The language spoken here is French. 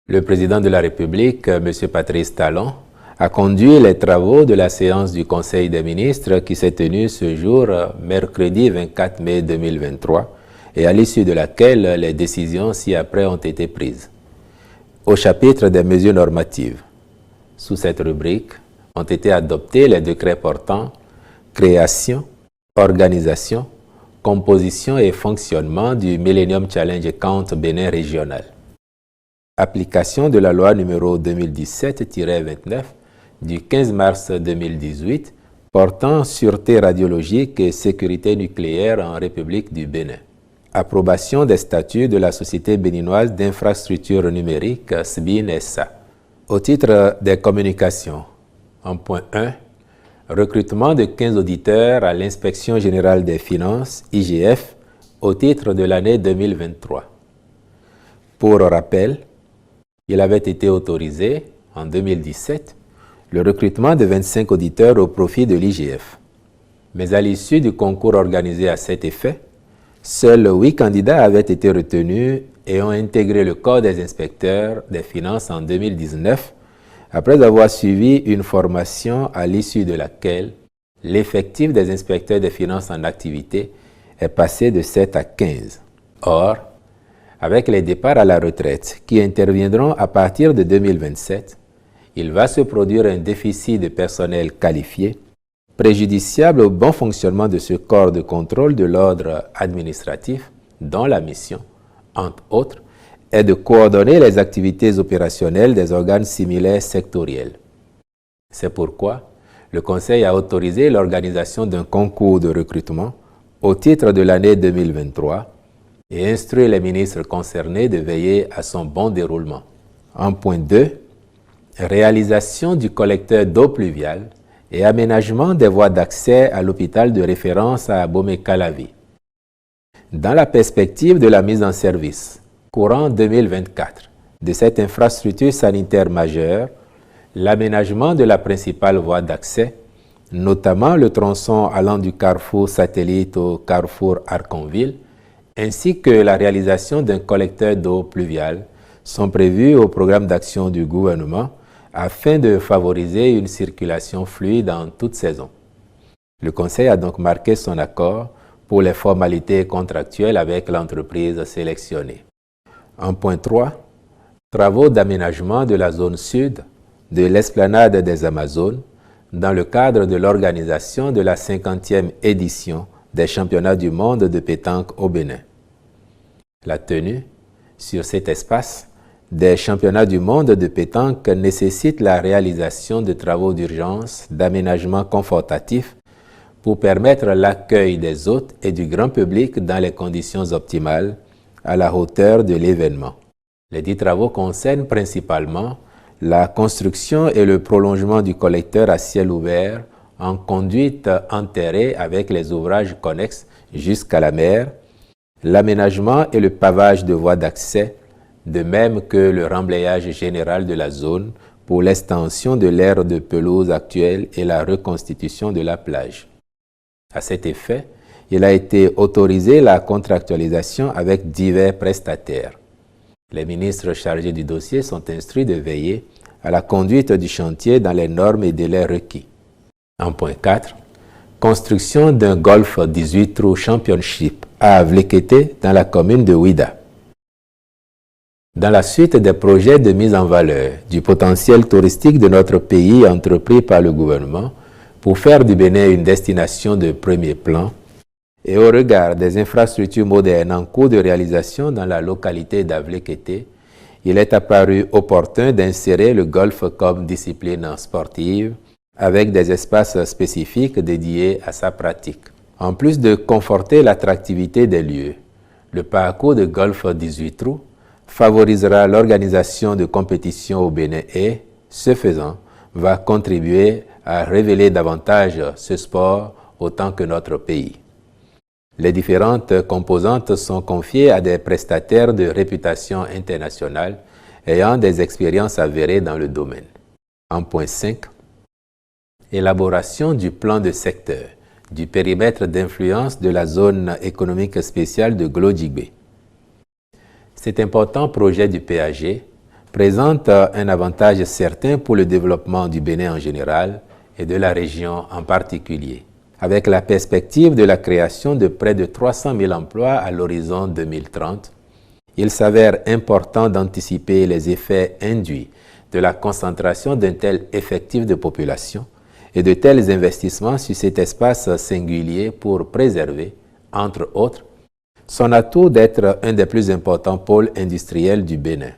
Le président de la République, M. Patrice Talon, a conduit les travaux de la séance du Conseil des ministres qui s'est tenue ce jour, mercredi 24 mai 2023, et à l'issue de laquelle les décisions ci-après ont été prises. Au chapitre des mesures normatives, sous cette rubrique, ont été adoptés les décrets portant création, organisation, composition et fonctionnement du Millennium Challenge Account Bénin régional. Application de la loi numéro 2017-29 du 15 mars 2018 portant sûreté radiologique et sécurité nucléaire en République du Bénin. Approbation des statuts de la Société béninoise d'infrastructures numériques SBIN-SA. Au titre des communications, en point 1, recrutement de 15 auditeurs à l'Inspection générale des finances, IGF, au titre de l'année 2023. Pour rappel, il avait été autorisé, en 2017, le recrutement de 25 auditeurs au profit de l'IGF. Mais à l'issue du concours organisé à cet effet, seuls 8 candidats avaient été retenus et ont intégré le corps des inspecteurs des finances en 2019, après avoir suivi une formation à l'issue de laquelle l'effectif des inspecteurs des finances en activité est passé de 7 à 15. Or, avec les départs à la retraite qui interviendront à partir de 2027, il va se produire un déficit de personnel qualifié, préjudiciable au bon fonctionnement de ce corps de contrôle de l'ordre administratif, dont la mission, entre autres, est de coordonner les activités opérationnelles des organes similaires sectoriels. C'est pourquoi le Conseil a autorisé l'organisation d'un concours de recrutement au titre de l'année 2023 et instruit les ministres concernés de veiller à son bon déroulement. En point 2, réalisation du collecteur d'eau pluviale et aménagement des voies d'accès à l'hôpital de référence à Abomey-Calavi. Dans la perspective de la mise en service, courant 2024, de cette infrastructure sanitaire majeure, l'aménagement de la principale voie d'accès, notamment le tronçon allant du carrefour satellite au carrefour Arconville, ainsi que la réalisation d'un collecteur d'eau pluviale, sont prévus au programme d'action du gouvernement afin de favoriser une circulation fluide en toute saison. Le Conseil a donc marqué son accord pour les formalités contractuelles avec l'entreprise sélectionnée. En point 3, travaux d'aménagement de la zone sud de l'esplanade des Amazones dans le cadre de l'organisation de la 50e édition des championnats du monde de pétanque au Bénin. La tenue, sur cet espace, des championnats du monde de pétanque nécessite la réalisation de travaux d'urgence d'aménagement confortatif pour permettre l'accueil des hôtes et du grand public dans les conditions optimales à la hauteur de l'événement. Les 10 travaux concernent principalement la construction et le prolongement du collecteur à ciel ouvert en conduite enterrée avec les ouvrages connexes jusqu'à la mer, l'aménagement et le pavage de voies d'accès, de même que le remblayage général de la zone pour l'extension de l'aire de pelouse actuelle et la reconstitution de la plage. À cet effet, il a été autorisé la contractualisation avec divers prestataires. Les ministres chargés du dossier sont instruits de veiller à la conduite du chantier dans les normes et délais requis. En point 4, construction d'un golf 18 trous championship à Avlekete dans la commune de Ouida. Dans la suite des projets de mise en valeur du potentiel touristique de notre pays entrepris par le gouvernement pour faire du Bénin une destination de premier plan, et au regard des infrastructures modernes en cours de réalisation dans la localité d'Avlekete, il est apparu opportun d'insérer le golf comme discipline sportive avec des espaces spécifiques dédiés à sa pratique. En plus de conforter l'attractivité des lieux, le parcours de golf 18 trous favorisera l'organisation de compétitions au Bénin et, ce faisant, va contribuer à révéler davantage ce sport autant que notre pays. Les différentes composantes sont confiées à des prestataires de réputation internationale ayant des expériences avérées dans le domaine. En point 5, élaboration du plan de secteur, du périmètre d'influence de la zone économique spéciale de Glodjigbe. Cet important projet du PAG présente un avantage certain pour le développement du Bénin en général et de la région en particulier. Avec la perspective de la création de près de 300 000 emplois à l'horizon 2030, il s'avère important d'anticiper les effets induits de la concentration d'un tel effectif de population et de tels investissements sur cet espace singulier pour préserver, entre autres, son atout d'être un des plus importants pôles industriels du Bénin.